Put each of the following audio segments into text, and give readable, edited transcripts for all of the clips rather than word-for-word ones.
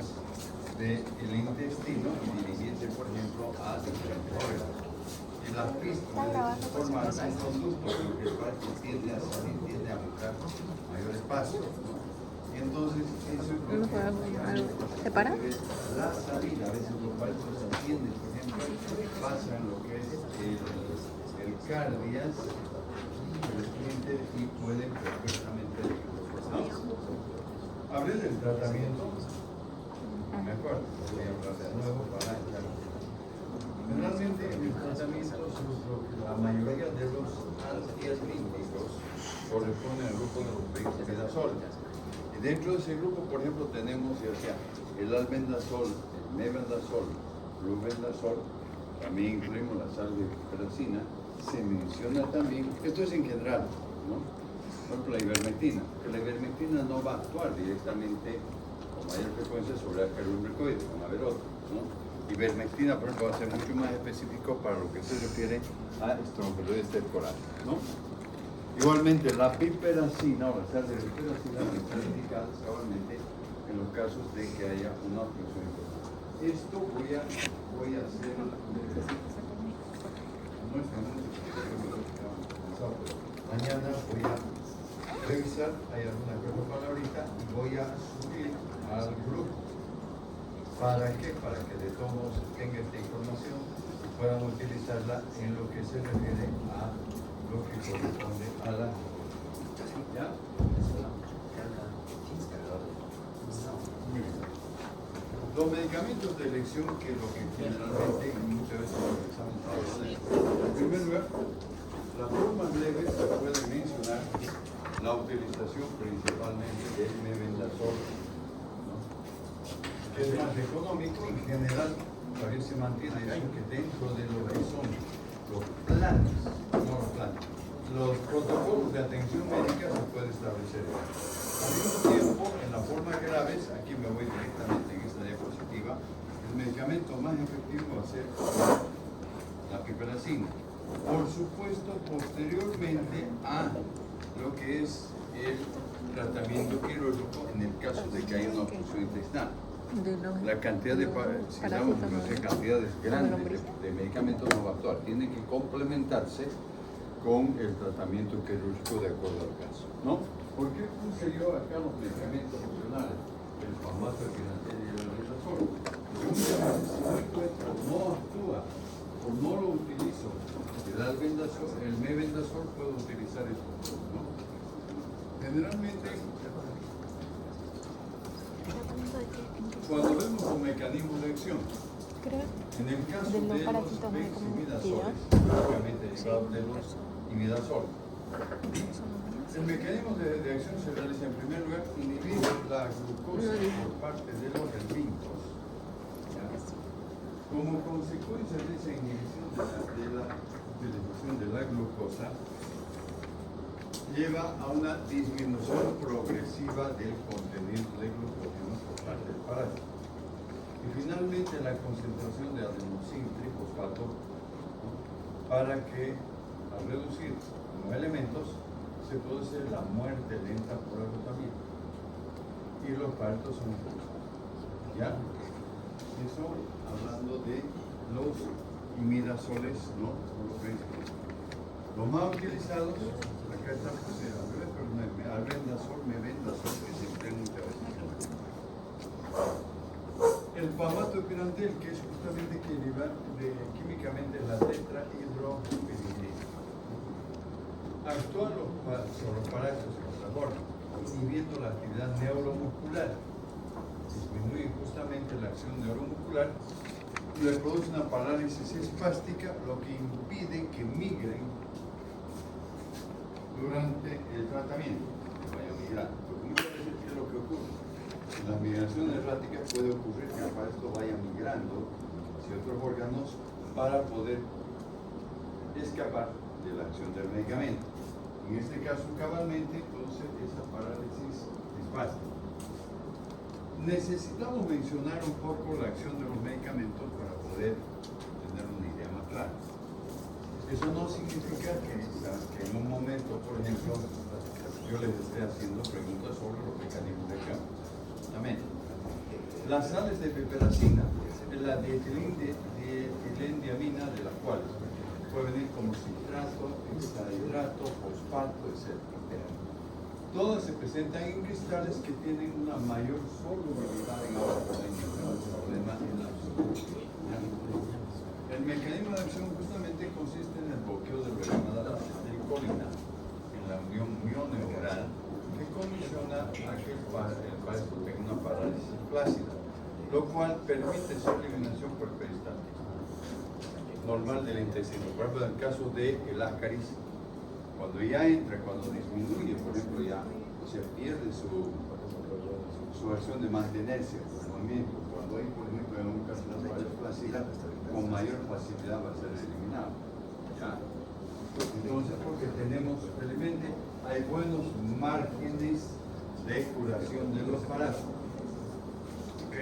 zonas del intestino y dirigirse, por ejemplo, a diferentes órganos. Y las pistas forman un conducto, lo que pasa es que tiende a salir, tiende a buscar mayor espacio, ¿no? Y entonces eso es lo que ¿Se para? la salida, a veces los partos se atienden, por ejemplo, pasa en lo que es el cardias, el esfínter, y pueden perfectamente ¿no? Hablé del tratamiento, mejor, voy a hablar de nuevo para entrar. Generalmente el tratamiento, la mayoría de los antiarrítmicos corresponden al grupo de los pegmidazol. Y dentro de ese grupo, por ejemplo, tenemos ya sea el albendazol, el mebendazol, flubendazol, también incluimos la sal de piperacina, se menciona también, esto es en general, ¿no? Por ejemplo, la ivermectina, que la ivermectina no va a actuar directamente con mayor frecuencia sobre el rheumatoide, van a haber otros, ¿no? Ivermectina, por ejemplo, va a ser mucho más específico para lo que se refiere a estronquiloides temporales, ¿no? Igualmente, la piperacina o la sal de piperacina está indicada cabalmente en los casos de que haya una obstrucción importante. Esto voy a hacer mañana voy a revisar, hay alguna cosa palabrita y voy a subir al grupo. ¿Para qué? Para que de todos modos tengan esta información y puedan utilizarla en lo que se refiere a lo que corresponde a la... ¿Ya? Muy bien. Los medicamentos de elección, que es lo que generalmente muchas veces utilizamos para poner. En primer lugar, las formas leves se puede mencionar la utilización principalmente del mebendazol, que es más económico. En general todavía se mantiene eso, que dentro de lo que son los planes, no los planes, los protocolos de atención médica se puede establecer. Al mismo tiempo, en la forma graves, aquí me voy directamente en esta diapositiva, el medicamento más efectivo va a ser la piperacina. Por supuesto, posteriormente a lo que es el tratamiento quirúrgico en el caso de que haya una obstrucción intestinal. La cantidad de, si damos cantidades grandes de medicamentos no va a actuar, tiene que complementarse con el tratamiento quirúrgico de acuerdo al caso, ¿no? ¿Por qué puse yo acá los medicamentos opcionales? El famato, el pirantel y el albendazol. Muchas veces si no encuentro, no actúa o no lo utilizo, el albendazol, el mebendazol, puedo utilizar esto, ¿no? Generalmente, cuando vemos los mecanismos de acción, en el caso de los deximidazoles, básicamente derivados de los imidazoles, el mecanismo de acción se realiza en primer lugar inhibir la glucosa por parte de los herbitos. Como consecuencia de esa inhibición de la utilización de la glucosa, lleva a una disminución progresiva del contenido de glucógeno por parte del parásito. Y finalmente la concentración de adenosín trifosfato, ¿no? Para que al reducir los elementos se produce la muerte lenta por agotamiento y los partos son impulsados. ¿Ya? Eso hablando de los imidazoles, ¿no? Los más utilizados, acá está al revés, pero albendazol, mebendazol, que se emplea muchas veces. El famato pirantel, que es justamente que químicamente la tetrahidropyridina, actúa sobre los parásitos que los abordan, inhibiendo la actividad neuromuscular, disminuye justamente la acción neuromuscular y le produce una parálisis espástica, lo que impide que migren durante el tratamiento, que vayan migrando. Porque muchas veces, ¿qué es lo que ocurre? En las migraciones erráticas puede ocurrir que el parásito vaya migrando hacia otros órganos para poder escapar de la acción del medicamento. En este caso, cabalmente, produce esa parálisis espástica. Necesitamos mencionar un poco la acción de los medicamentos para poder tener una idea más clara. Eso no significa que en un momento, por ejemplo, yo les esté haciendo preguntas sobre los mecanismos de acción. Amén. Las sales de piperacina es la dietilendiamina, de las cuales puede venir como citrato, hexahidrato, fosfato, etc. Todas se presentan en cristales que tienen una mayor solubilidad en agua, el problema en la absorción. El mecanismo de acción justamente consiste en el bloqueo de la llamada acetilcolina en la unión mioneural, que condiciona a que el vaso tenga una parálisis plácida, lo cual permite su eliminación por peristaltismo normal del intestino. Por ejemplo, en el caso del ascaris, cuando ya entra, cuando disminuye, por ejemplo, ya se pierde su acción de mantenerse, el movimiento. Cuando hay, por ejemplo, en un caso de la flácida, con mayor facilidad va a ser eliminado. ¿Ya? Entonces, porque tenemos realmente, hay buenos márgenes de curación de los parásitos. ¿Ok?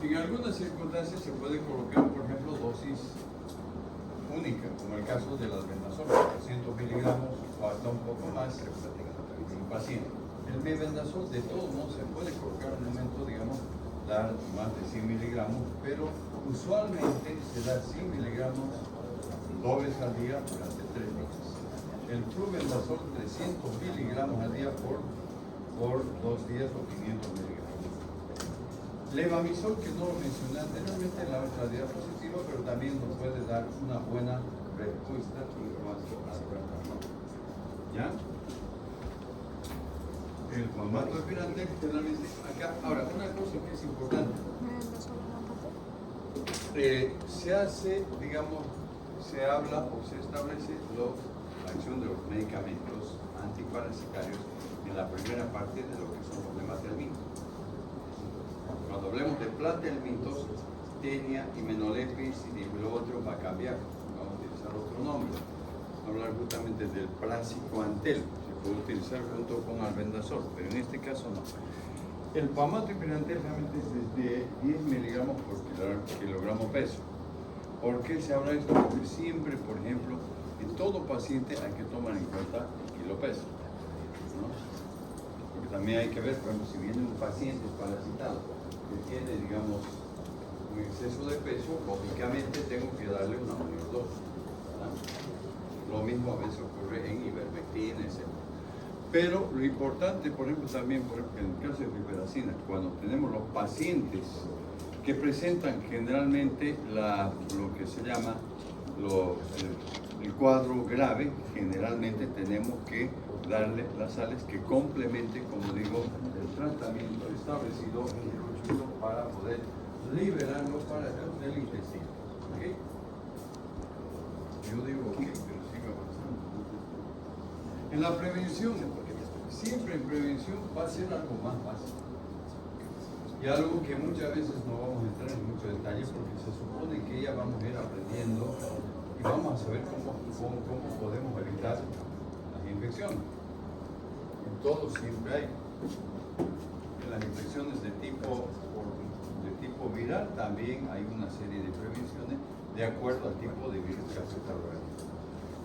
En algunas circunstancias se puede colocar, por ejemplo, dosis única, como el caso de las vendasol, 300 miligramos o hasta un poco más en un paciente. El mebendazol de todos modos se puede colocar en un momento, digamos, dar más de 100 miligramos, pero usualmente se da 100 miligramos 2 veces al día durante 3 días. El flubendazol 300 miligramos al día por 2 días o 500 miligramos. Levamisol, que no lo mencioné anteriormente en la otra diapositiva, pero también nos puede dar una buena respuesta y más. ¿Ya? El formato de Pirantel generalmente acá. Ahora, una cosa que es importante. Se hace, digamos, se habla o se establece la acción de los medicamentos antiparasitarios en la primera parte de lo que son los hematelmintos. Cuando hablemos de platelmintos, tenia, himenolepis y lo otro va a cambiar. Vamos a utilizar otro nombre. Vamos a hablar justamente del praziquantel. Se puede utilizar junto con albendazol, pero en este caso no. El pamato y pirantel realmente es desde 10 miligramos por kilogramo peso. ¿Por qué se habla de esto? Porque siempre, por ejemplo, en todo paciente hay que tomar en cuenta el kilo peso, ¿no? Porque también hay que ver, por ejemplo, si viene un paciente parasitado que tiene, digamos, un exceso de peso, lógicamente tengo que darle una mayor dosis, ¿verdad? Lo mismo a veces ocurre en ivermectina, etc. Pero lo importante, por ejemplo, también, por ejemplo, en el caso de piperacina, cuando tenemos los pacientes que presentan generalmente lo que se llama el cuadro grave, generalmente tenemos que darle las sales que complementen, como digo, el tratamiento establecido para poder liberar los parásitos del intestino. ¿Okay? Yo digo ok, pero sigo avanzando. En la prevención, siempre en prevención va a ser algo más básico. Y algo que muchas veces no vamos a entrar en muchos detalles porque se supone que ya vamos a ir aprendiendo y vamos a saber cómo podemos evitar las infecciones. En todo siempre hay. En las infecciones de tipo viral también hay una serie de prevenciones de acuerdo al tipo de virus que afecta al organismo.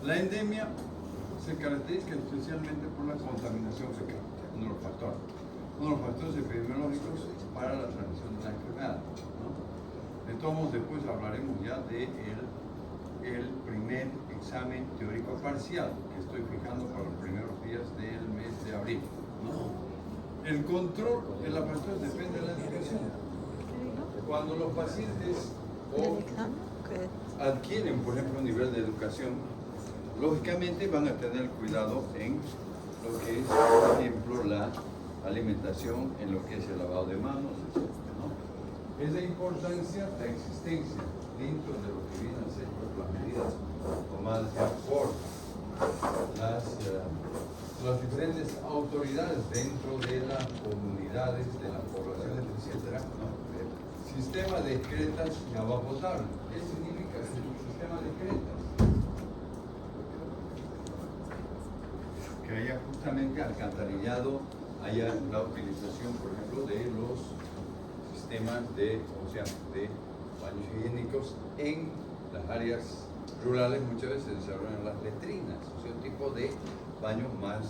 La endemia se caracteriza especialmente por la contaminación fecal, uno de los factores. Uno de los factores epidemiológicos para la transmisión de la enfermedad, ¿no? De todos modos, después hablaremos ya de el primer examen teórico parcial que estoy fijando para los primeros días del mes de abril, ¿no? El control de la persona depende de la educación. Cuando los pacientes adquieren, por ejemplo, un nivel de educación, lógicamente van a tener cuidado en lo que es, por ejemplo, la alimentación, en lo que es el lavado de manos, etc., ¿no? Es de importancia la existencia dentro de lo que vienen a ser las medidas tomadas ya por las diferentes autoridades dentro de las comunidades, de las poblaciones, etc., ¿no? Sistema de excretas y agua potable. ¿Qué significa el sistema de excretas? Que haya justamente alcantarillado, haya la utilización, por ejemplo, de los sistemas de baños higiénicos en las áreas rurales. Muchas veces se desarrollan las letrinas, o sea, un tipo de baño más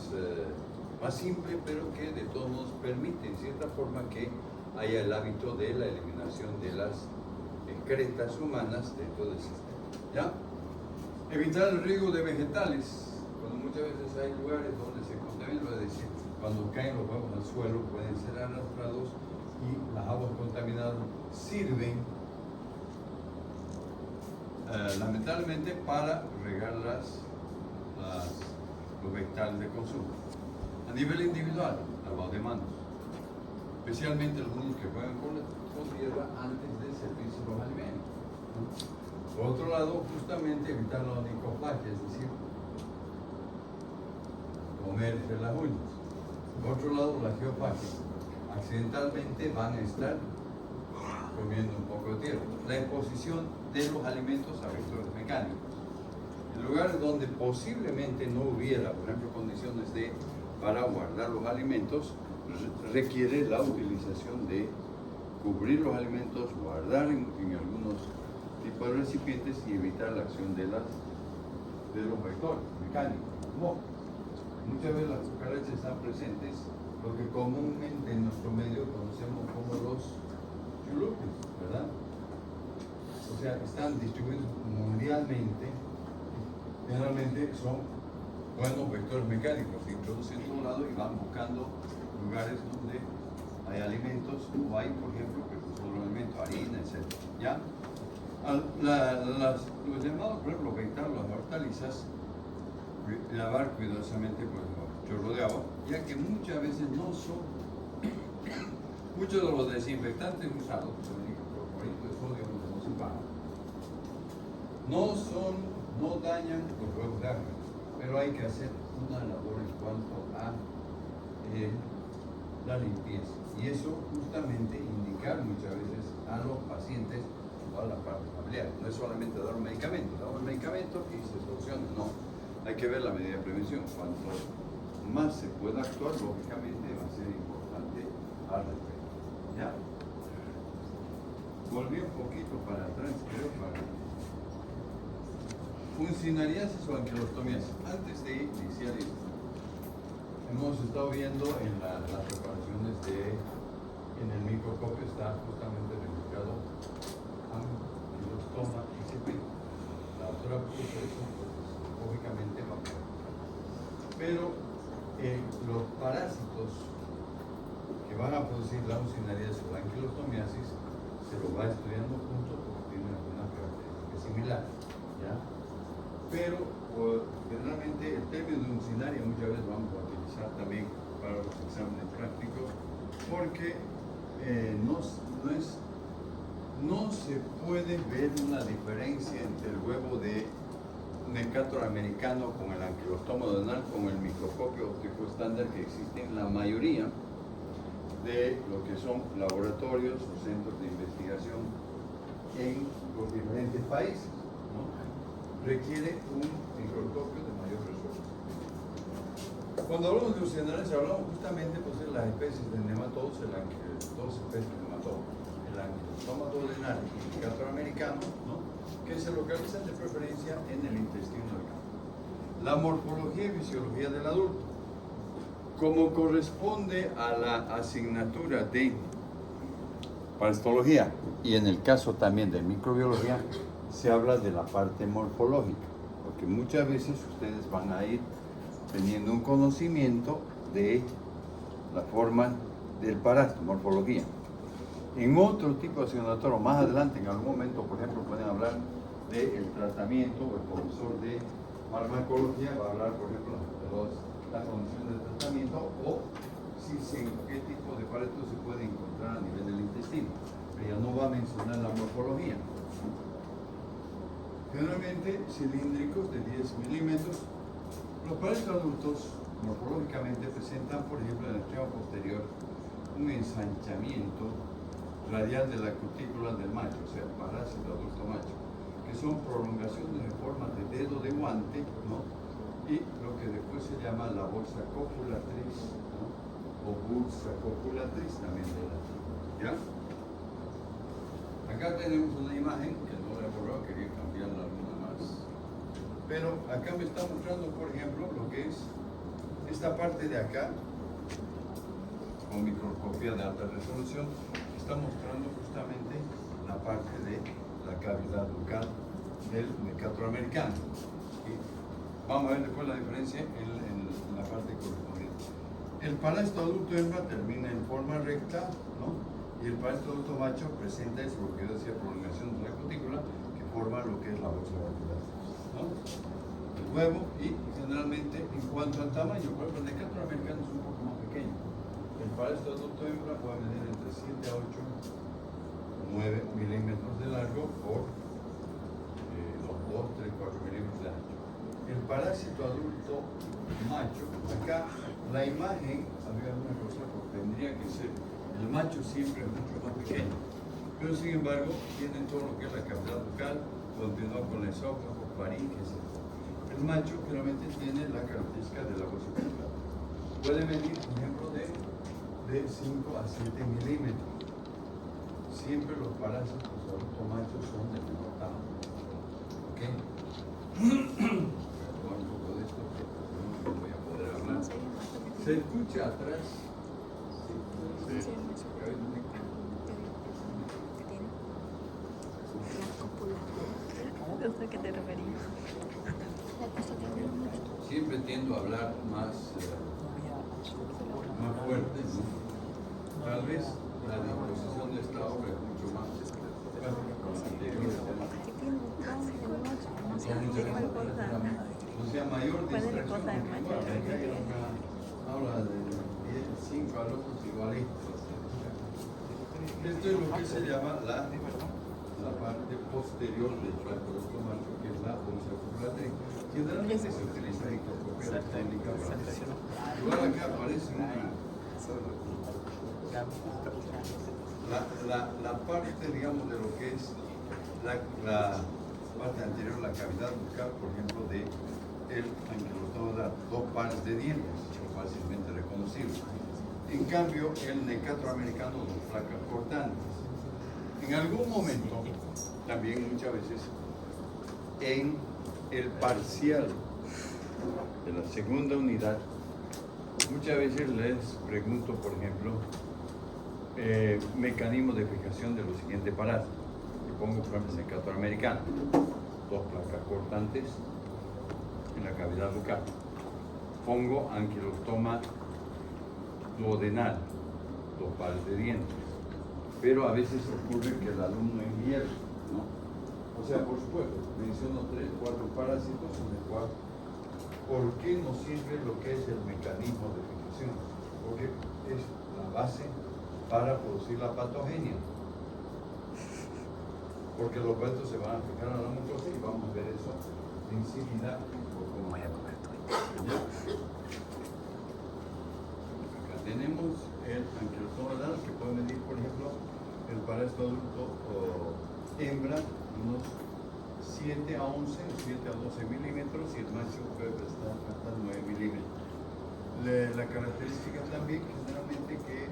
más simple, pero que de todos modos permite en cierta forma que haya el hábito de la eliminación de las excretas humanas dentro del sistema. ¿Ya? Evitar el riego de vegetales. Cuando muchas veces hay lugares donde se contamina, es decir, cuando caen los huevos al suelo pueden ser arrastrados y las aguas contaminadas sirven lamentablemente para regar los vegetales de consumo. A nivel individual, lavado de manos, especialmente los niños que juegan con tierra antes de servirse los alimentos. Por otro lado, justamente evitar la onicoplagia, es decir, comerse las uñas. Por otro lado, la geofagia. Accidentalmente van a estar comiendo un poco de tierra. La exposición de los alimentos a vectores mecánicos. En lugares donde posiblemente no hubiera, por ejemplo, condiciones para guardar los alimentos, requiere la utilización de cubrir los alimentos, guardar en algunos tipos de recipientes y evitar la acción de los vectores mecánicos. No. Muchas veces las cucarachas están presentes, lo que comúnmente en nuestro medio conocemos como los chulupes, ¿verdad? O sea, están distribuidos mundialmente, generalmente son buenos vectores mecánicos, se introducen en un lado y van buscando lugares donde hay alimentos, o hay, por ejemplo, precursores de alimentos, harina, etc. ¿Ya? Los llamados, por ejemplo, vegetales, las hortalizas, lavar cuidadosamente con el chorro de agua, ya que muchas veces no son, muchos de los desinfectantes usados, el hipoclorito de sodio, no dañan los huevos de agua, pero hay que hacer una labor en cuanto a la limpieza, y eso justamente indicar muchas veces a los pacientes toda la parte familiar. No es solamente dar un medicamento, damos un medicamento y se soluciona, no. Hay que ver la medida de prevención. Cuanto más se pueda actuar, lógicamente va a ser importante al respecto. ¿Ya? Volví un poquito para atrás, creo, para funcionariasis o anquilostomiasis. Antes de iniciar esto, hemos estado viendo en las preparaciones en el microscopio está justamente registrado anquilostoma ICP. La doctora puso eso, lógicamente va a poder. Pero los parásitos que van a producir la uncinariasis o la anquilostomiasis se los va estudiando juntos porque tienen algunas características similares, ¿ya? Pero generalmente el término de uncinaria muchas veces vamos a utilizar también para los exámenes prácticos porque no se puede ver una diferencia entre el huevo de Mercator americano con el anquilostoma duodenal con el microscopio óptico estándar que existe en la mayoría de lo que son laboratorios o centros de investigación en los diferentes países, ¿no? Requiere un microscopio de mayor resolución. Cuando hablamos de ucinarias hablamos justamente pues, de las especies de nematodos, dos especies de nematodos, el anquilostoma duodenal y el Mercator americano, ¿no? Que se localizan de preferencia en el intestino delgado. La morfología y fisiología del adulto. Como corresponde a la asignatura de parasitología y en el caso también de microbiología, se habla de la parte morfológica, porque muchas veces ustedes van a ir teniendo un conocimiento de la forma del parásito, morfología. En otro tipo de asignatura, más adelante, en algún momento, por ejemplo, pueden hablar del tratamiento, o el profesor de farmacología va a hablar, por ejemplo, de la condición del tratamiento o qué tipo de parásitos se puede encontrar a nivel del intestino. Pero ya no va a mencionar la morfología. Generalmente cilíndricos de 10 milímetros. Los parásitos adultos morfológicamente presentan, por ejemplo, en el extremo posterior, un ensanchamiento radial de la cutícula del macho, o sea, parásito adulto macho, que son prolongaciones en forma de dedo de guante, ¿no? Y lo que después se llama la bolsa copulatriz, ¿no? O bursa copulatriz también de latín, ¿ya? Acá tenemos una imagen que no la he borrado, quería cambiarla alguna más. Pero acá me está mostrando, por ejemplo, lo que es Esta parte de acá, con microscopía de alta resolución, está mostrando justamente la parte de la cavidad bucal del mecatro americano. ¿Sí? Vamos a ver después la diferencia en la parte correspondiente. El parásito adulto hembra termina en forma recta, ¿no? Y el parásito adulto macho presenta eso, lo que yo decía, prolongación de la cutícula, que forma lo que es la bolsa vacular, ¿no? El huevo, y generalmente, en cuanto al tamaño, por ejemplo, el mecatro americano es un poco más pequeño. El parásito adulto hembra puede medir entre 7 a 8, 9 milímetros de largo por 2, 3, 4 milímetros de ancho. El parásito adulto macho, acá la imagen, había una cosa que tendría que ser, el macho siempre es mucho más pequeño, pero sin embargo tiene todo lo que es la cavidad bucal, continúa con el esófago, faringe, etc. El macho claramente tiene la característica de la bolsa vacular. Puede medir, por ejemplo, de 5 a 7 milímetros. Siempre los parásitos adultos machos son de menor tamaño. ¿Ok? Perdón un poco de esto, pero no voy a poder hablar. ¿Se escucha atrás? Sí. Sí. No sé a qué te referías. Siempre tiendo a hablar más fuerte, ¿no? Tal vez la disposición de esta obra es mucho más o sea, mayor distracción. Habla de 5 alumnos igualitos. Esto es lo que se llama la parte posterior del tracto macho, que es la bolsa ocular. Generalmente se utiliza microscopía técnica para eso. Igual acá aparece la parte, digamos, de lo que es la parte anterior, la cavidad bucal, por ejemplo, de el anquilostoma, 2 pares de dientes, fácilmente reconocibles. En cambio, el mecatro americano, 2 placas cortantes. En algún momento, también muchas veces, en el parcial de la segunda unidad, muchas veces les pregunto, por ejemplo, mecanismo de fijación de los siguientes parásitos. Y pongo, por ejemplo, el mecatro americano, 2 placas cortantes en la cavidad bucal. Pongo anquilostoma duodenal, 2 pares de dientes. Pero a veces ocurre que el alumno invierte, ¿no? O sea, por supuesto, menciono 3, 4 parásitos en el cual, ¿por qué nos sirve lo que es el mecanismo de fijación? Porque es la base para producir la patogenia. Porque los restos se van a fijar a la mucosa y vamos a ver eso enseguida. Voy a comer todo. Acá tenemos el anquilostoma duodenal, que puede medir, por ejemplo, el parásito adulto o hembra, unos 7 a 11 o 7 a 12 milímetros, y el macho puede prestar hasta 9 milímetros. La característica también, generalmente, que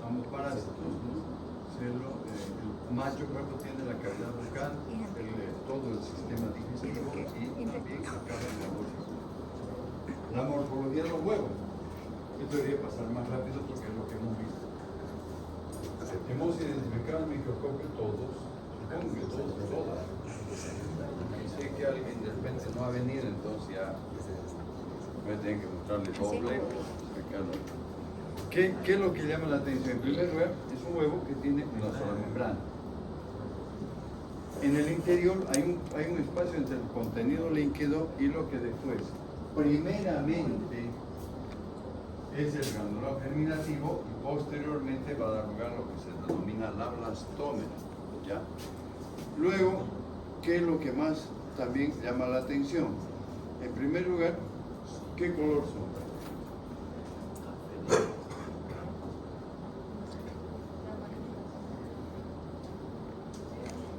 ambos parásitos, ¿no? El macho, por ejemplo, tiene la cavidad bucal, todo el sistema digestivo y también acaba en la bolsa. La morfología de los huevos. Esto debería pasar más rápido porque es lo que hemos visto. Hemos identificado en el microscopio todos, supongo que todas. Y sé que alguien de repente no ha venido, entonces ya voy a tener que mostrarle doble. ¿Qué es lo que llama la atención? En primer lugar, es un huevo que tiene una sola membrana. En el interior hay un espacio entre el contenido líquido y lo que después, primeramente, es el granulado germinativo y posteriormente va a dar lugar a lo que se denomina la blastómera, ¿ya? Luego, ¿qué es lo que más también llama la atención? En primer lugar, ¿qué color son?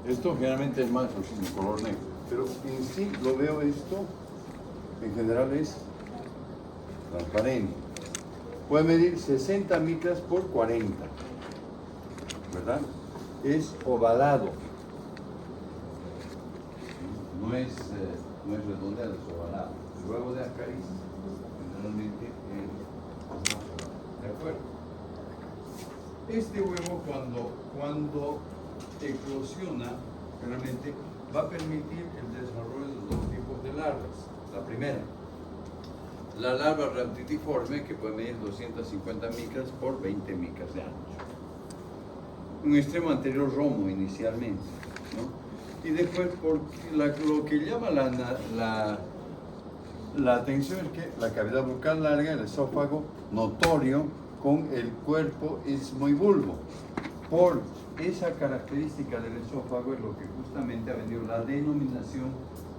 Esto generalmente es más de color negro, pero en sí lo veo esto, en general es transparente. Puede medir 60 micras por 40, ¿verdad? Es ovalado, no es redondeado, es ovalado. huevo de acariz, generalmente en ¿de acuerdo? Este huevo cuando eclosiona, realmente va a permitir el desarrollo de dos tipos de larvas. La primera, la larva raptitiforme, que puede medir 250 micras por 20 micras de ancho. Un extremo anterior romo inicialmente, ¿no? Y después, lo que llama la atención es que la cavidad bucal larga, el esófago notorio, con el cuerpo ismoibulbo. Por esa característica del esófago es lo que justamente ha venido la denominación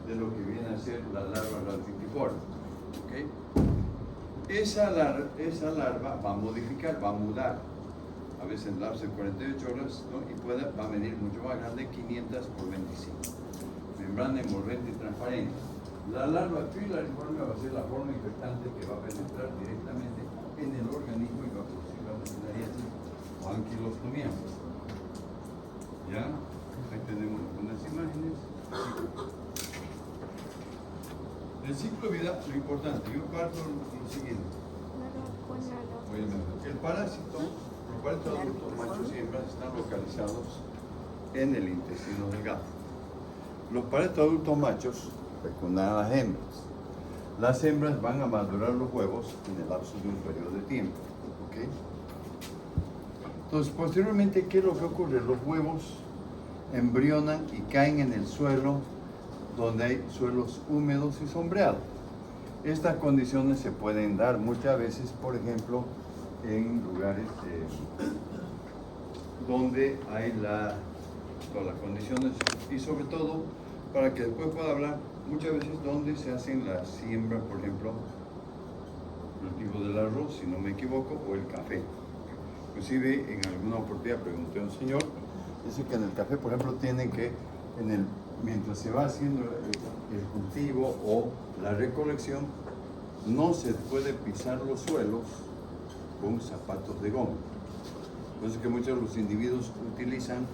de lo que viene a ser la larva raptitiforme. ¿Okay? Esa larva va a modificar, va a mudar, a veces en lapso de 48 horas, ¿no? Y va a medir mucho más grande, 500 por 25. Membrana envolvente y transparente. La larva filariforme va a ser la forma infectante que va a penetrar directamente en el organismo y va a producir la maquinaria o anquilostomía. ¿Ya? Ahí tenemos algunas imágenes. El ciclo de vida, lo importante, yo parto lo siguiente. El parásito, los parásitos adultos, machos y hembras, están localizados en el intestino delgado. Los parásitos adultos machos fecundan a las hembras. Las hembras van a madurar los huevos en el lapso de un periodo de tiempo. ¿Okay? Entonces, posteriormente, ¿qué es lo que ocurre? Los huevos embrionan y caen en el suelo donde hay suelos húmedos y sombreados. Estas condiciones se pueden dar muchas veces, por ejemplo, en lugares donde hay todas las condiciones y sobre todo, para que después pueda hablar, muchas veces donde se hacen las siembras, por ejemplo, el tipo del arroz, si no me equivoco, o el café. Inclusive en alguna oportunidad pregunté a un señor, dice que en el café, por ejemplo, tienen que, mientras se va haciendo el cultivo o la recolección, no se puede pisar los suelos con zapatos de goma. Por eso es que muchos de los individuos utilizan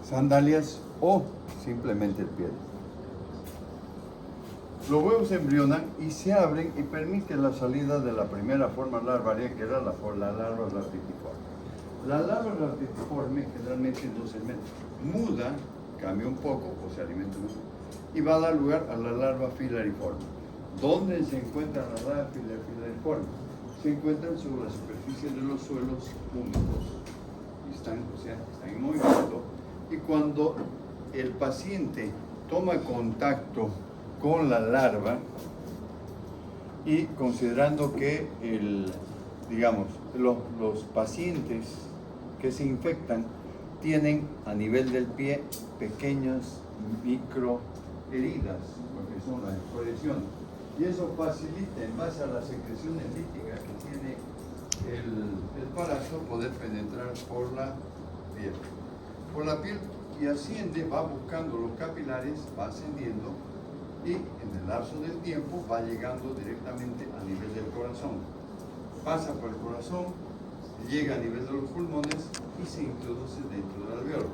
sandalias o simplemente el pie. Los huevos embrionan y se abren y permiten la salida de la primera forma larvaria, que era la larva raptitiforme. La larva raptitiforme generalmente en dos segmentos. Muda, cambia un poco o se alimenta un poco, y va a dar lugar a la larva filariforme. ¿Dónde se encuentra la larva filariforme? Se encuentran sobre la superficie de los suelos húmedos. Están en movimiento. Y cuando el paciente toma contacto con la larva y considerando que los pacientes que se infectan tienen a nivel del pie pequeñas micro heridas, porque son las expresiones, y eso facilita en base a las secreciones líticas que tiene el parásito poder penetrar por la piel y asciende, va buscando los capilares, va ascendiendo y en el lapso del tiempo va llegando directamente a nivel del corazón. Pasa por el corazón, llega a nivel de los pulmones y se introduce dentro del alveolo.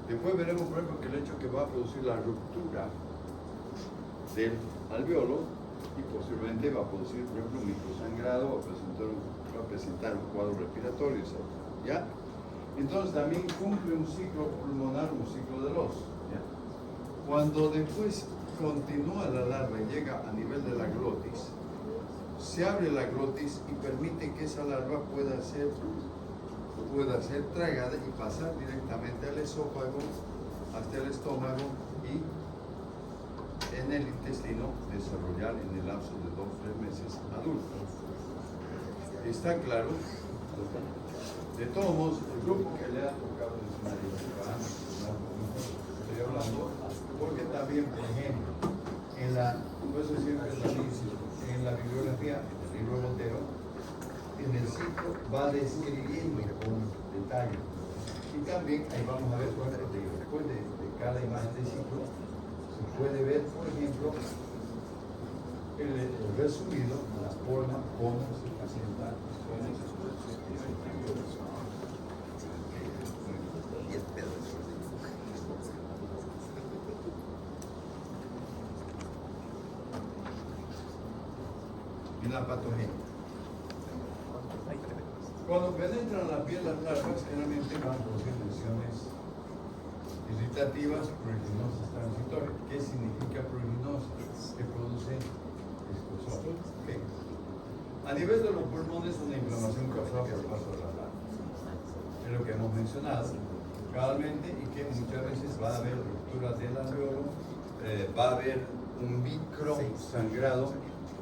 Después veremos, por ejemplo, que el hecho que va a producir la ruptura del alveolo y posiblemente va a producir, por ejemplo, un microsangrado, va a presentar un cuadro respiratorio, ¿ya? Entonces también cumple un ciclo pulmonar, un ciclo de los. ¿Ya? Cuando después continúa la larva y llega a nivel de la glotis, se abre la glotis y permite que esa larva pueda ser tragada y pasar directamente al esófago, hasta el estómago y en el intestino desarrollar en el lapso de 2 o 3 meses adultos. ¿Está claro? De todos modos, el grupo que le ha tocado el escenario, estoy hablando, porque también, por ejemplo, en la bibliografía, en el libro Botero, en el ciclo va describiendo con detalle. Y también ahí vamos a ver, después de cada imagen de ciclo, se puede ver, por ejemplo, el resumido, la forma, cómo se presenta, cómo se y la patogenia. Cuando penetran la piel las larvas, generalmente van a producir lesiones irritativas pruriginosas transitorias. ¿Qué significa pruriginosa? Que produce escozor. Okay. A nivel de los pulmones, una inflamación causada por el paso de la larva. Es lo que hemos mencionado cabalmente, y que muchas veces va a haber ruptura del alveolo, va a haber un micro sangrado,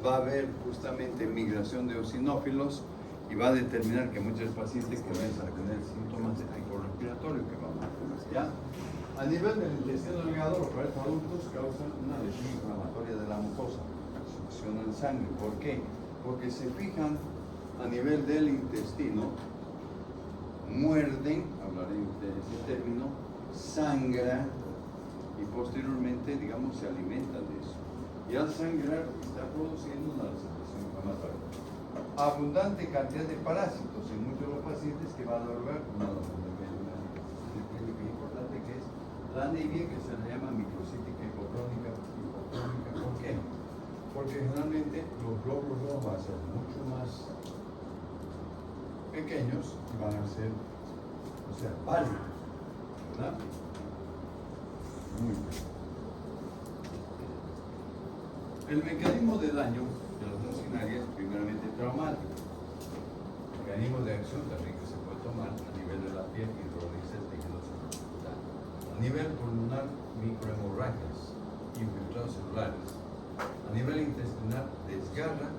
va a haber justamente migración de eosinófilos, y va a determinar que muchos pacientes comienzan a tener síntomas de tipo respiratorio que vamos a tener, ¿ya? A nivel del intestino delgado, los pacientes adultos causan una lesión inflamatoria de la mucosa, succionan sangre. ¿Por qué? Porque se fijan a nivel del intestino, muerden, hablaré de ese término, sangra, y posteriormente, digamos, se alimentan de eso. Y al sangrar está produciendo una secreción inflamatoria. Abundante cantidad de parásitos en muchos de los pacientes, que va a dar lugar a una clínica importante, que es la anemia, que se le llama microcítica hipocrónica. ¿Por qué? Porque generalmente los glóbulos rojos van a ser mucho más pequeños y van a ser, o sea, pálidos, ¿verdad? Muy bien. El mecanismo de daño de las mucinarias, primeramente traumático. Mecanismo de acción también que se puede tomar a nivel de la piel, hidroliza el tejido celular. A nivel pulmonar, microhemorragias, infiltrados celulares. A nivel intestinal, desgarra,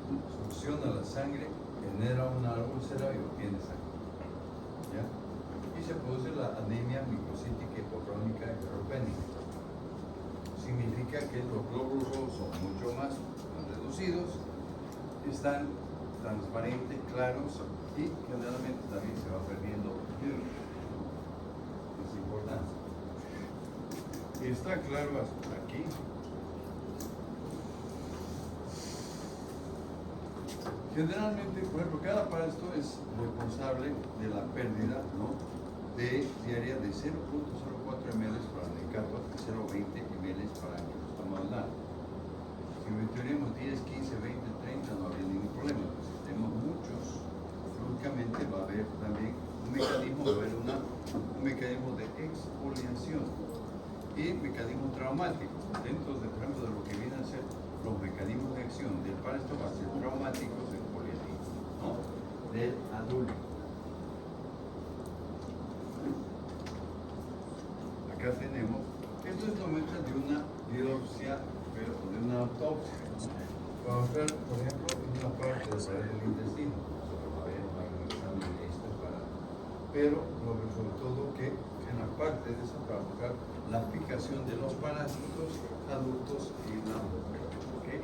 succiona la sangre, genera una úlcera y obtiene sangre. ¿Ya? Y se produce la anemia microcítica hipocrónica heteropénica. Significa que los glóbulos rojos son mucho más reducidos, están transparentes, claros, y generalmente también se va perdiendo es importante. Está claro hasta aquí. Generalmente, por ejemplo, cada parásito es responsable de la pérdida, ¿no?, de diaria de 0.04 ml para el carbohidrato y 0.20 ml para el estómago. Si meteríamos 10, 15, 20, 30, no habría ningún problema. Si tenemos muchos, lógicamente va a haber también un mecanismo, va a haber un mecanismo de exfoliación y mecanismo traumático. Dentro de, por ejemplo, de lo que vienen a ser los mecanismos de acción del parásito, va a ser traumáticos exfoliativos, ¿no?, del adulto. Acá tenemos, esto es la muestra de una biopsia, pero de una autopsia. Vamos a ver, por ejemplo, una parte del intestino. Pero sobre todo que en la parte de esa para buscar la aplicación de los parásitos adultos y la mujer. ¿Okay?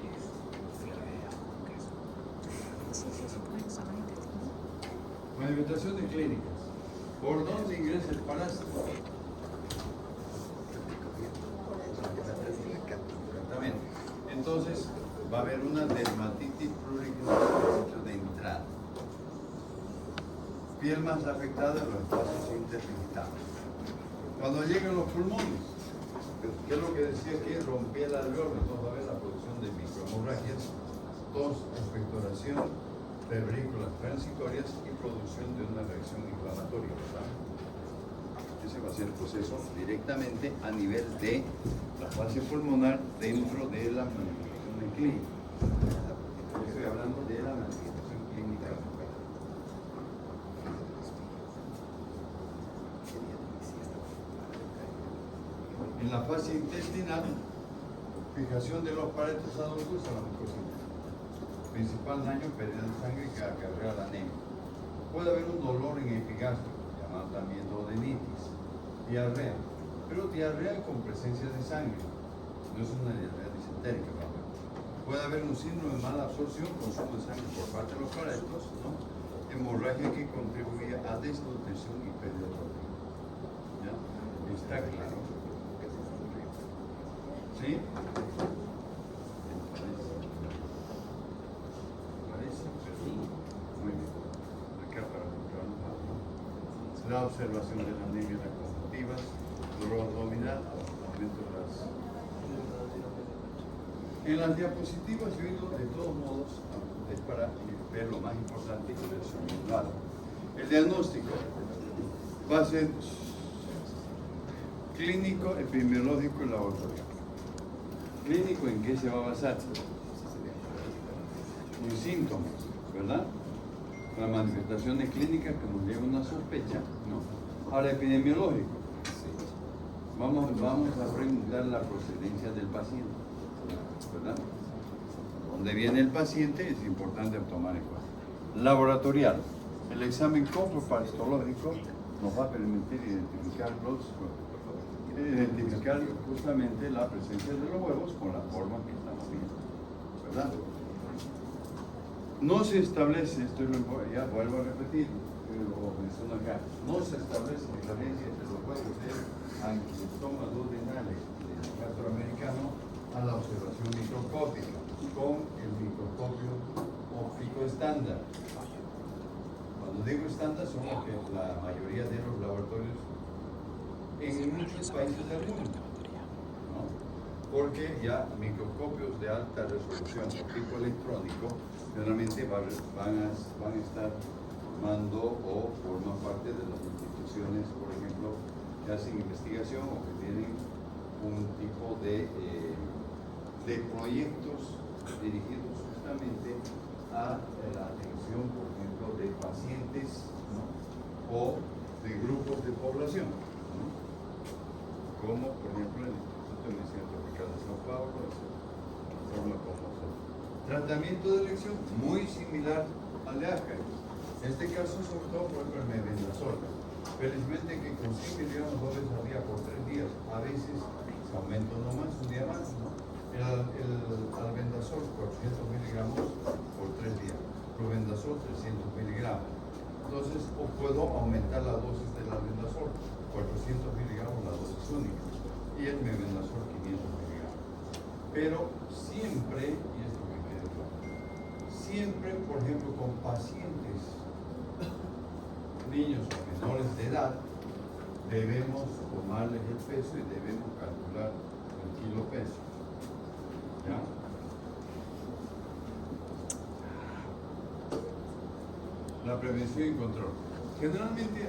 Manifestaciones clínicas. ¿Por dónde ingresa el parásito? Exactamente. Entonces va a haber una dermatitis pruriginosa de entrada. Piel más afectada en los espacios interdigitales. Cuando llegan los pulmones, ¿qué es lo que decía aquí? Rompía el alveolo, entonces va a haber la producción de microhemorragias, tos, expectoración, febrículas transitorias y producción de una reacción inflamatoria. ¿Verdad? Ese va a ser el proceso directamente a nivel de la fase pulmonar dentro de la manifestación clínica. Estoy hablando de la manifestación clínica. En la fase intestinal, fijación de los parásitos adultos a la mucosidad. Principal daño, pérdida de sangre que acarrea la anemia. Puede haber un dolor en epigastro, llamado también duodenitis, diarrea, pero diarrea con presencia de sangre, no es una diarrea disentérica. Puede haber un síndrome de mala absorción, consumo de sangre por parte de los parásitos, ¿no?, hemorragia que contribuye a desnutrición y pérdida de proteína. ¿Ya? Está claro. ¿Sí? Parece, pero muy bien. Acá para controlar la observación de la anemia de las conjuntivas, dolor abdominal, aumento de las... En las diapositivas yo he ido de todos modos es para ver lo más importante que es el manual. El diagnóstico va a ser clínico, epidemiológico y laboratorial. ¿Clínico en qué se va a basar? En síntomas, ¿verdad? La manifestación clínica que nos lleva una sospecha, ¿no? Ahora, epidemiológico. Vamos a preguntar la procedencia del paciente, ¿verdad? ¿Dónde viene el paciente? Es importante tomar en cuenta. Laboratorial. El examen compropastológico nos va a permitir identificar justamente la presencia de los huevos con la forma que estamos viendo, ¿verdad? No se establece, esto es ya vuelvo a repetir, lo menciono acá, no se establece diferencia entre los huevos del angiostoma duodenale del castro americano a la observación microscópica con el microscopio óptico estándar. Cuando digo estándar son los que la mayoría de los laboratorios en muchos países del mundo, ¿no? Porque ya microscopios de alta resolución o tipo electrónico generalmente van a estar formando o forman parte de las instituciones, por ejemplo, que hacen investigación o que tienen un tipo de proyectos dirigidos justamente a la atención, por ejemplo, de pacientes, ¿no? O de grupos de población, ¿no? Como por ejemplo el Instituto de Medicina Tropical de São Paulo, la forma como tratamiento de elección muy similar al de Ascaris. En este caso, sobre todo, por ejemplo, el mebendazol. Felizmente que con 100 miligramos dobles al día por 3 días, a veces se aumenta uno más, un día más, ¿no? El albendazol 400 miligramos por 3 días, flubendazol 300 miligramos. Entonces, o puedo aumentar la dosis del albendazol, 400 miligramos la dosis única, y el mebendazol 500 miligramos. Pero siempre, y esto me queda claro, siempre, por ejemplo, con pacientes, niños o menores de edad, debemos tomarles el peso y debemos calcular el kilo peso. ¿Ya? La prevención y control. Generalmente,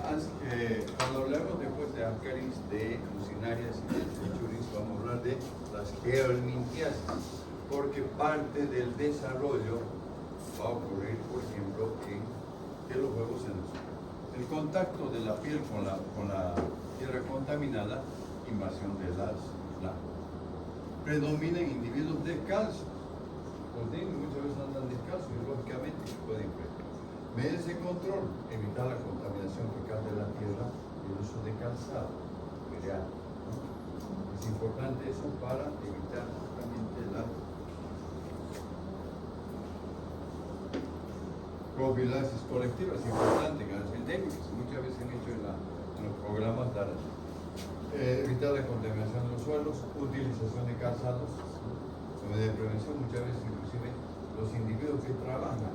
cuando hablamos después de Ascaris, de Mucinarias y de Trichuris, vamos a hablar de las helmintiasis, porque parte del desarrollo va a ocurrir, por ejemplo, en los huevos en el contacto de la piel con la tierra contaminada, invasión de las larvas. Predominan individuos descalzos. Los niños muchas veces andan descalzos y lógicamente se pueden infectar. Medidas de control, evitar la contaminación fecal de la tierra y el uso de calzado real, ¿no? Es importante eso para evitar justamente la profilaxis colectiva. Es importante en las endémicas, muchas veces han hecho en los programas DARA. Evitar la contaminación de los suelos, utilización de calzados, de prevención, muchas veces inclusive los individuos que trabajan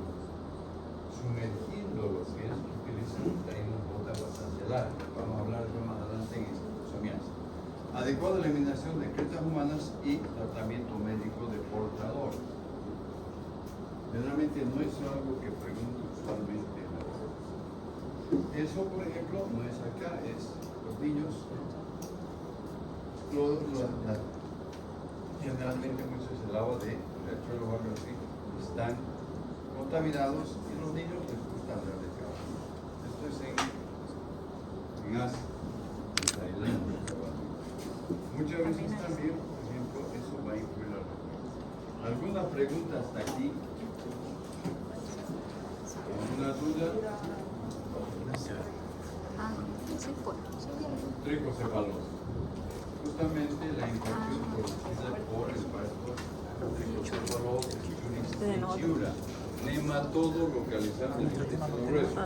sumergiendo lo que es utilizan ahí unas botas bastante largas. Vamos a hablar de más adelante en esto, somiasis. Adecuada eliminación de excretas humanas y tratamiento médico de portadores. Generalmente no es algo que pregunto usualmente. Eso, por ejemplo, no es acá, es los niños. Generalmente muchos el agua de riachuelo o algo así están contaminados y los niños les gusta andar de caballo. Esto es en Asia, en Tailandia. Muchas veces también, por ejemplo, eso va a influir a la respuesta. ¿Alguna pregunta hasta aquí? ¿Alguna duda? Tricocefalosis. Justamente la infección producida por el parto tricocefalosis trichiura, nematodo localizado en el intestino grueso.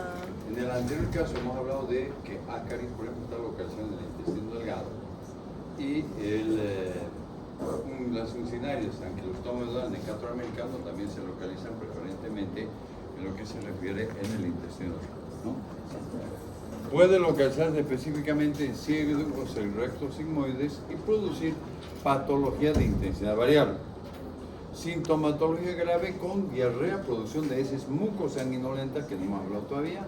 En el anterior caso hemos hablado de que Ascaris, por ejemplo, está localizado en el intestino delgado y las Mucinarias, Ankylostoma duodenale, Necatro americano, también se localizan preferentemente en lo que se refiere en el intestino delgado, ¿no? Puede localizarse específicamente en ciegos y rectos sigmoides y producir patología de intensidad variable. Sintomatología grave con diarrea, producción de heces mucosanguinolenta, que no hemos hablado todavía,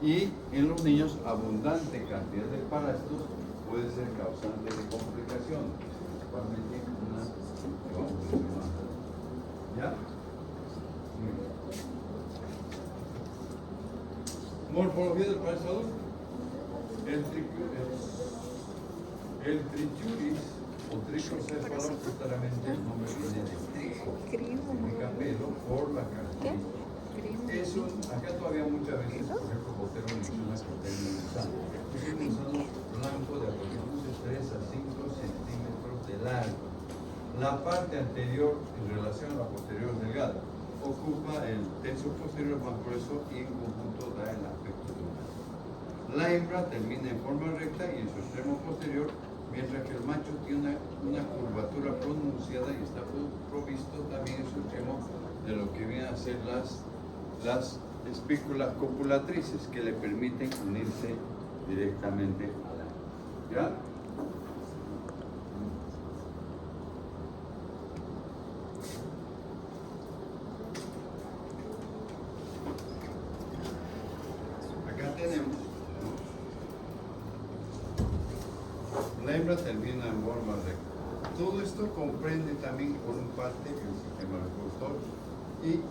y en los niños abundante cantidad de parásitos puede ser causante de complicaciones, principalmente una ¿ya? Morfología del parásito adulto. El trichuris o tricocéfalo, justamente el nombre viene de trigo, significa pelo por la característica. Acá todavía muchas veces, por ejemplo, Botero menciona que tiene un gusano. Es un gusano blanco de aproximadamente 3 a 5 centímetros de largo. La parte anterior en relación a la posterior es delgada. Ocupa el tercio posterior más grueso y en conjunto da el aspecto de una. La hembra termina en forma recta y en su extremo posterior, mientras que el macho tiene una curvatura pronunciada y está provisto también en su extremo de lo que vienen a ser las espículas copulatrices que le permiten unirse directamente a la hembra. ¿Ya? Acá tenemos, ¿no? La hembra termina en forma recta. Todo esto comprende también por un parte el sistema reproductor y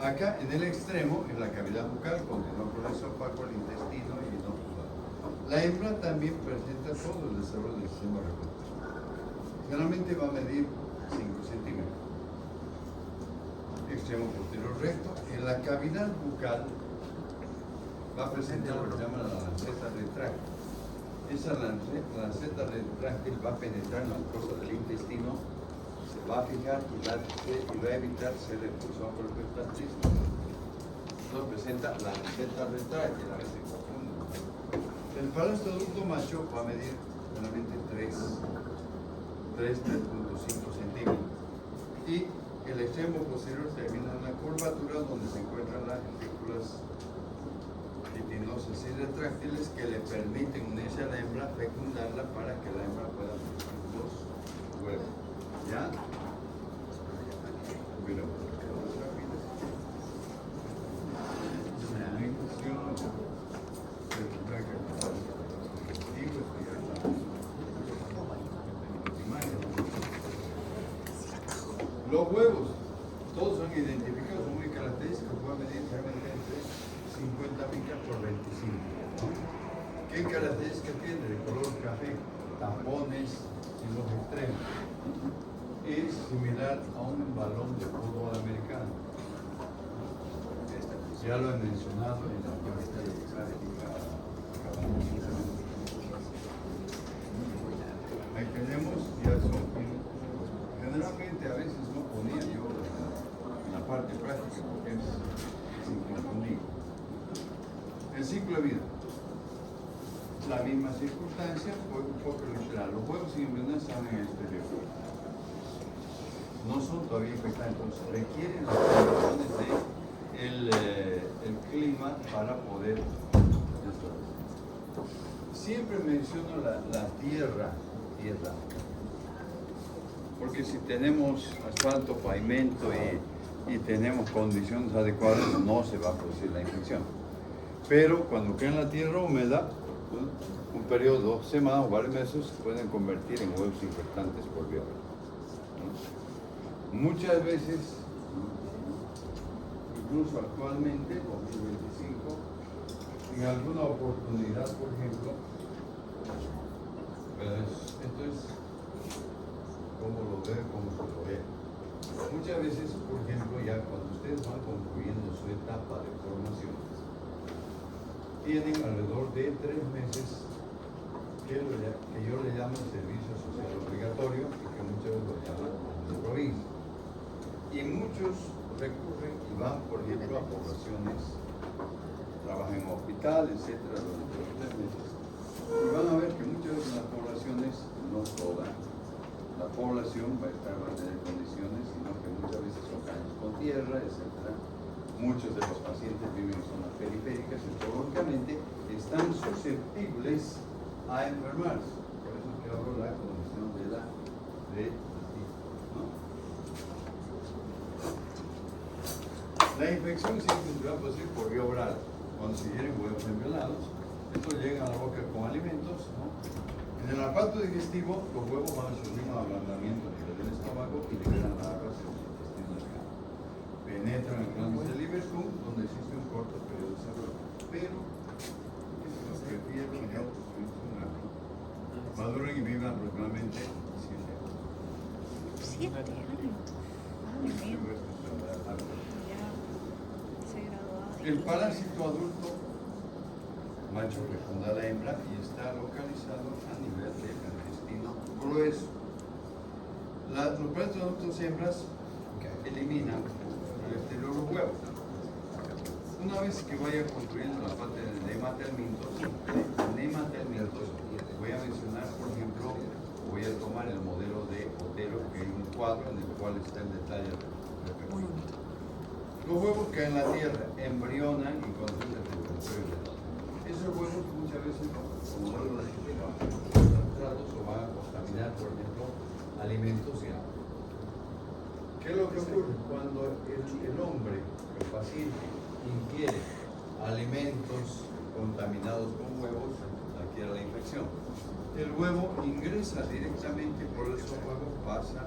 acá en el extremo, en la cavidad bucal, continúa por el esófago, el intestino y el óvulo. La hembra también presenta todo el desarrollo del sistema reproductor. Generalmente va a medir 5 centímetros. Extremo posterior recto. En la cavidad bucal va a presentar lo que se llama la lanceta retráctil. Esa lanceta retráctil va a penetrar en la mucosa del intestino, se va a fijar y va a evitar ser expulsado por el peritonitismo. Esto presenta la lanceta retráctil, a veces confunde. El parásito adulto macho va a medir generalmente 3.5 centímetros. Y el extremo posterior termina en la curvatura donde se encuentran las vesículas quitinosas y retráctiles que le permiten unirse a la hembra, fecundarla para que la hembra pueda producir los huevos. ¿Ya? Mira, los huevos, todos son identificados, son muy característicos, pueden medir realmente entre 50 micras por 25. ¿No? ¿Qué características tiene? De color café, tampones en los extremos. Es similar a un balón de fútbol americano. Ya lo he mencionado en la parte gráfica. Ahí tenemos, ya son, generalmente a veces no ponía yo en la parte práctica porque es inconfundible. El ciclo de vida. La misma circunstancia, fue un poco literal. Los huevos sin embrionar están en el exterior. No son todavía infectados, entonces requieren las condiciones del clima para poder establecer. Siempre menciono la tierra, porque si tenemos asfalto, pavimento y tenemos condiciones adecuadas, no se va a producir la infección. Pero cuando queda en la tierra húmeda, un periodo de 2 semanas o varios meses se pueden convertir en huevos infectantes por vía oral. Muchas veces, incluso actualmente, 2025, en alguna oportunidad, por ejemplo, esto es como lo ve, como se lo ve. Muchas veces, por ejemplo, ya cuando ustedes van concluyendo su etapa de formación, tienen alrededor de 3 meses que yo le llamo servicio social obligatorio y que muchas veces lo llaman de provincia. Y muchos recurren y van, por ejemplo, a poblaciones, trabajan en hospitales, etcétera, durante los 3 meses. Y van a ver que muchas veces las poblaciones, no toda la población va a tener condiciones, sino que muchas veces son caños con tierra, etcétera. Muchos de los pacientes viven en zonas periféricas y lógicamente están susceptibles a enfermarse. Por eso es que hablo de la condición de La infección siempre se va a producir por vía oral, cuando se hieren huevos embriolados. Estos llegan a la boca con alimentos, ¿no? En el aparato digestivo, los huevos van a sufrir un ablandamiento a nivel del estómago y liberan larvas en el intestino delgado. Penetran en glandes del Lieberkühn, donde existe un corto periodo de desarrollo. Pero, los prefieren en autofuncionar. Maduran y viven aproximadamente 7 años. 7 años. Madre mía. Ya se graduó. El parásito adulto macho fecunda a la hembra y está localizado a nivel del intestino grueso. Los parásitos adultos hembras eliminan al exterior los huevos. Una vez que vaya construyendo la parte de nematelmintos, voy a mencionar, por ejemplo, voy a tomar el modelo de Otero, que hay un cuadro en el cual está el detalle respectivo. Los huevos caen en la tierra, embrionan y consumen la temperatura. Esos huevos muchas veces, como no lo dije, van a ser concentrados o van a contaminar, por ejemplo, alimentos y agua. ¿Qué es lo que ocurre? Cuando el hombre, el paciente, ingiere alimentos contaminados con huevos, adquiere la infección. El huevo ingresa directamente por el esófago, pasa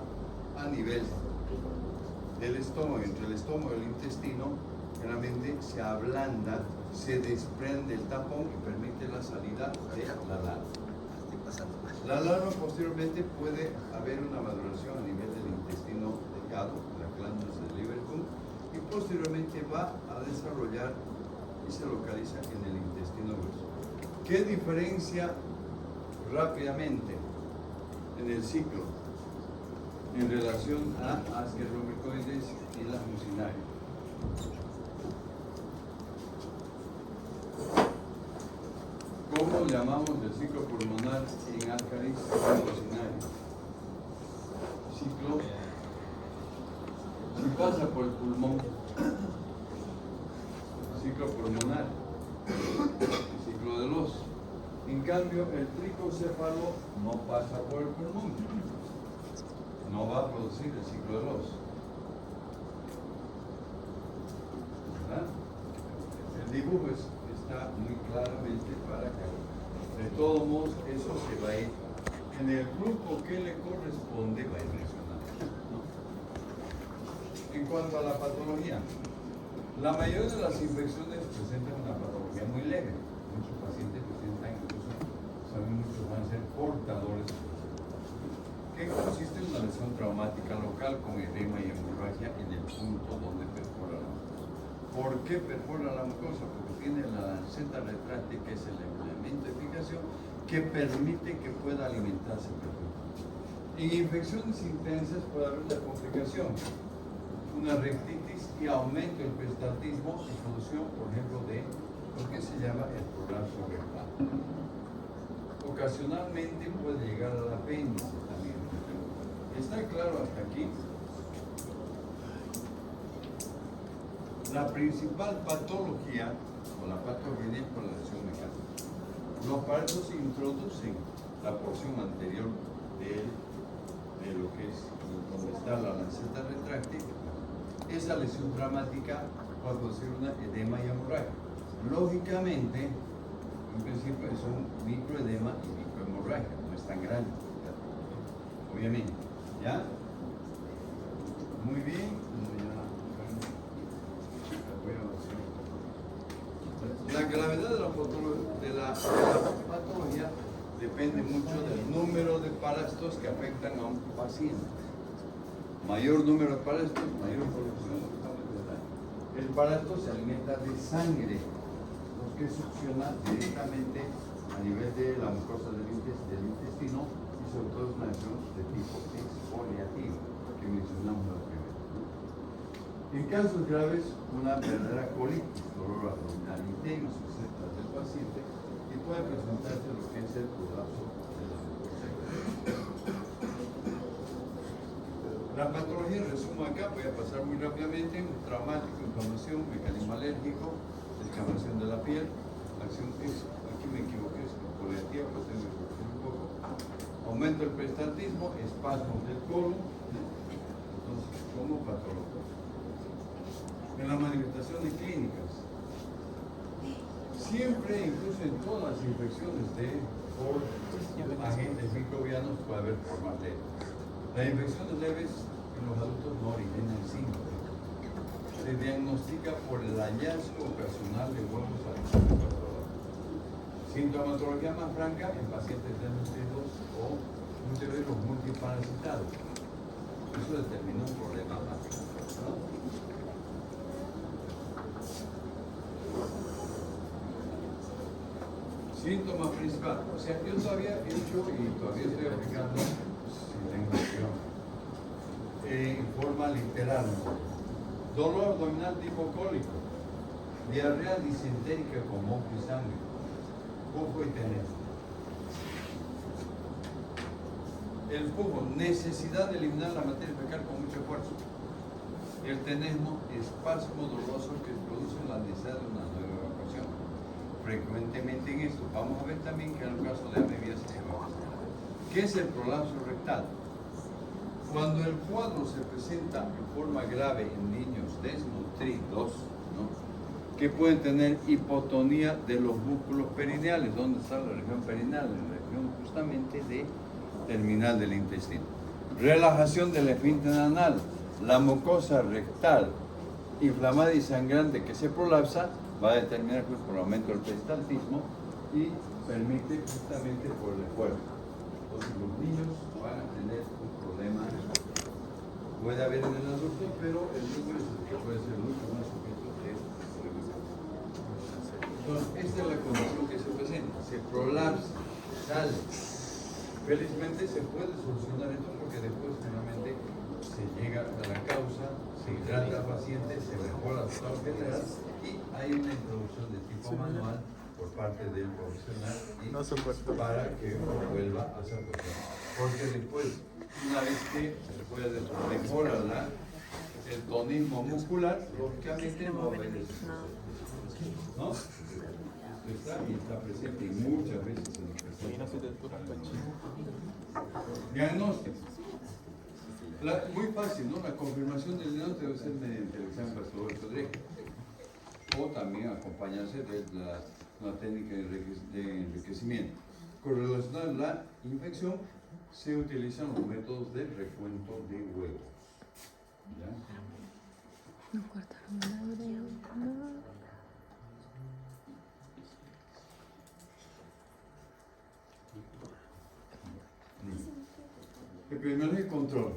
a nivel del estómago, entre el estómago y el intestino, generalmente se ablanda, se desprende el tapón y permite la salida de la larva. La larva posteriormente puede haber una maduración a nivel del intestino delgado, la glándula del Lieberkühn, y posteriormente va a desarrollar y se localiza en el intestino grueso. ¿Qué diferencia rápidamente en el ciclo en relación a Askeromycoides y las mucinarias? ¿Cómo llamamos el ciclo pulmonar en Ascaris y mucinarias? Ciclo, si pasa por el pulmón, ciclo pulmonar, ciclo del oso. En cambio, el tricocéfalo no pasa por el pulmón, no va a producir el ciclo del oso. ¿Verdad? El dibujo está muy claramente para acá. De todos modos, eso se va a ir en el grupo que le corresponde, va a ir mencionando, ¿no? En cuanto a la patología, la mayoría de las infecciones presentan una patología muy leve. Muchos pacientes presentan, incluso saben, muchos van a ser portadores, que consiste en una lesión traumática local con edema y hemorragia en el punto donde perfora la mucosa. ¿Por qué perfora la mucosa? Porque tiene la lanceta retráctil, que es el elemento de fijación que permite que pueda alimentarse perfectamente. En infecciones intensas puede haber una complicación, una rectitis y aumento del peristaltismo y solución, por ejemplo, de lo que se llama el prolapso rectal. Ocasionalmente puede llegar al apéndice también. ¿Está claro hasta aquí? La principal patología o la patogenia es por la lesión mecánica. Los parásitos introducen la porción anterior de lo que es donde está la lanceta retráctil. Esa lesión traumática puede producir una edema y hemorragia. Lógicamente, en principio es un microedema y microhemorragia, no es tan grande, obviamente. ¿Ya? Muy bien. La gravedad de la patología depende mucho del número de parásitos que afectan a un paciente. Mayor número de parásitos, mayor producción. El parásito se alimenta de sangre, los que succiona directamente a nivel de la mucosa del intestino, y sobre todo es una lesión de tipo exfoliativo, que mencionamos la primera. En casos graves, una verdadera colitis, dolor abdominal intenso, cerca del paciente, y puede presentarse lo que es el colapso de la mucosa. La patología, resumo acá, voy a pasar muy rápidamente: traumático, inflamación, mecanismo alérgico, descamación de la piel, acción, aquí me equivoqué, es colitis, pues tengo que corregir un poco, aumento del peristaltismo, espasmos del colon. Entonces, como patología. En las manifestaciones clínicas, siempre, incluso en todas las infecciones por agentes microbianos, puede haber formas leves. Las infecciones leves en los adultos no originan síntomas. Se diagnostica por el hallazgo ocasional de huevos adultos. Sintomatología más franca en pacientes desnutridos o multiveros multiparasitados. Eso determina un problema más, ¿no? Síntomas principales. O sea, yo todavía he hecho y todavía estoy aplicando, si tengo opción, en forma literal. Dolor abdominal tipo cólico, diarrea disentérica con moco y sangre, pufo y tenesmo. El pufo, necesidad de eliminar la materia fecal con mucho esfuerzo. El tenesmo, espasmo doloroso que produce la necesidad de una nueva evacuación. Frecuentemente en esto, vamos a ver también que en el caso de amebias se evacúa. ¿Qué es el prolapso rectal? Cuando el cuadro se presenta en forma grave en niños desnutridos, ¿no?, que pueden tener hipotonía de los músculos perineales. ¿Dónde está la región perineal? En la región justamente terminal del intestino. Relajación del esfínter anal, la mucosa rectal inflamada y sangrante que se prolapsa va a determinar por el aumento del peristaltismo y permite justamente por el esfuerzo. Entonces los niños van a tener un problema, puede haber en el adulto, pero el niño es el que puede ser mucho más sujeto de problemas. Entonces, esta es la condición que se presenta, se prolapsa, sale. Felizmente se puede solucionar esto porque después finalmente se llega a la causa, se hidrata al paciente, se mejora su estado general y hay una introducción de tipo manual por parte del profesional y para que vuelva a esa cuestión. Porque después, una vez que se puede mejorar el tonismo muscular, lógicamente no va a haber ese proceso, ¿no? Está presente y muchas veces en el paciente. Diagnóstico. Muy fácil, ¿no? La confirmación del diagnóstico debe ser mediante el examen patológico o también acompañarse de una técnica de enriquecimiento. Con relación a la infección, se utilizan los métodos de recuento de huevos. ¿Ya? No cortaron nada. Epidemiología y control.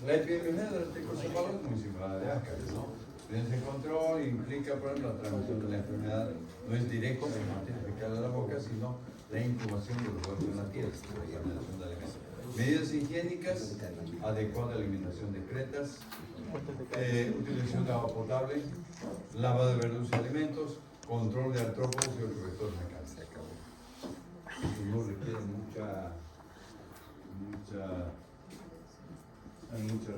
La epidemiología del artricocefalo es muy similar a la de Ácaris, ¿no? Ese control implica, por ejemplo, la transmisión de la enfermedad no es directa en materia fecal de la boca, sino la incubación de los huevos en la piel, la generación de alimentos. Medidas higiénicas, adecuada eliminación de cretas, utilización de agua potable, lavado de verduras y alimentos, control de artrópodos y otros vectores mecánicos. No requiere mucha redundancia,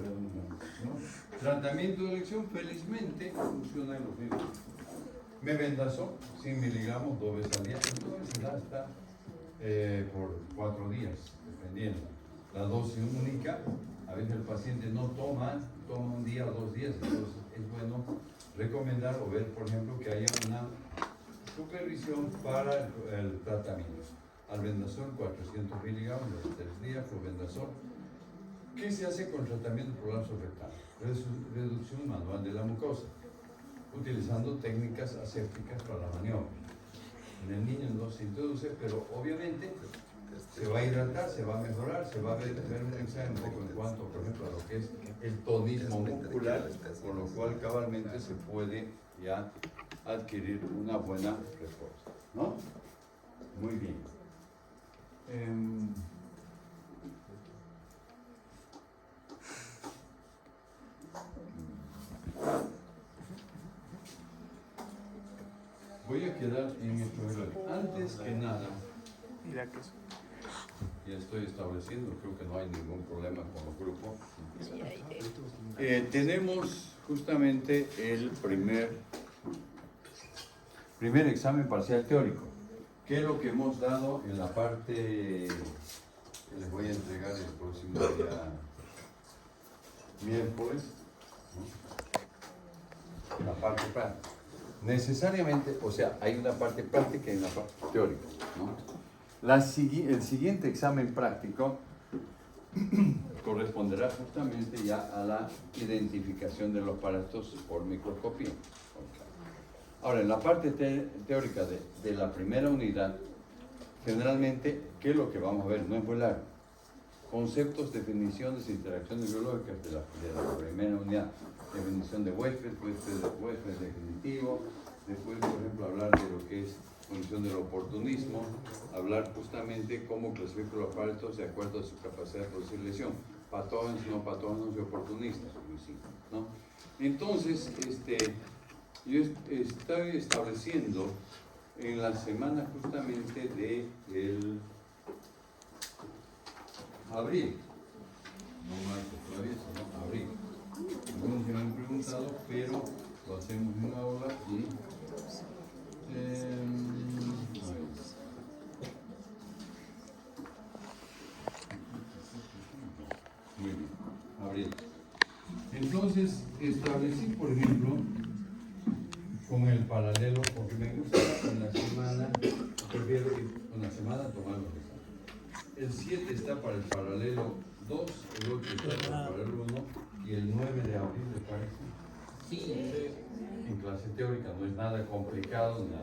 ¿no? Tratamiento de elección, felizmente funciona en los niños. Mebendazol, 100 miligramos 2 veces al día, entonces hasta por 4 días, dependiendo. La dosis única, a veces el paciente no toma un día o 2 días, entonces es bueno recomendar o ver, por ejemplo, que haya una supervisión para el tratamiento. Albendazol 400 miligramos de 3 días, flubendazol. ¿Qué se hace con tratamiento de prolapso rectal? Reducción manual de la mucosa, utilizando técnicas asépticas para la maniobra. En el niño no se introduce, pero obviamente se va a hidratar, se va a mejorar, se va a ver un examen en cuanto, por ejemplo, a lo que es el tonismo muscular, con lo cual cabalmente se puede ya adquirir una buena respuesta, ¿no? Muy bien. Voy a quedar en esto. Antes que nada, ya estoy estableciendo, creo que no hay ningún problema con los grupos. Tenemos justamente el primer examen parcial teórico, que es lo que hemos dado en la parte que les voy a entregar el próximo día miércoles, ¿no? la parte práctica. Necesariamente, o sea, hay una parte práctica y una parte teórica, ¿no? El siguiente examen práctico corresponderá justamente ya a la identificación de los aparatos por microscopía. Ahora, en la parte teórica de la primera unidad, generalmente, ¿qué es lo que vamos a ver? No es muy largo. Conceptos, definiciones e interacciones biológicas de la primera unidad. Definición de huésped definitivo. Después, por ejemplo, hablar de lo que es condición del oportunismo. Hablar justamente cómo clasificar los aparatos de acuerdo a su capacidad de producir lesión. Patógenos, no patógenos y oportunistas, ¿no? Entonces, yo estoy estableciendo en la semana justamente del abril, no marzo todavía, sino abril. Algunos me han preguntado, pero lo hacemos en una aula y muy bien, abril. Entonces establecí, por ejemplo, con el paralelo, porque me gusta en la semana, prefiero una semana tomar los exámenes. El 7 está para el paralelo 2, el 8 está para el paralelo 1 y el 9 de abril, ¿le parece? Sí. En clase teórica no es nada complicado, nada.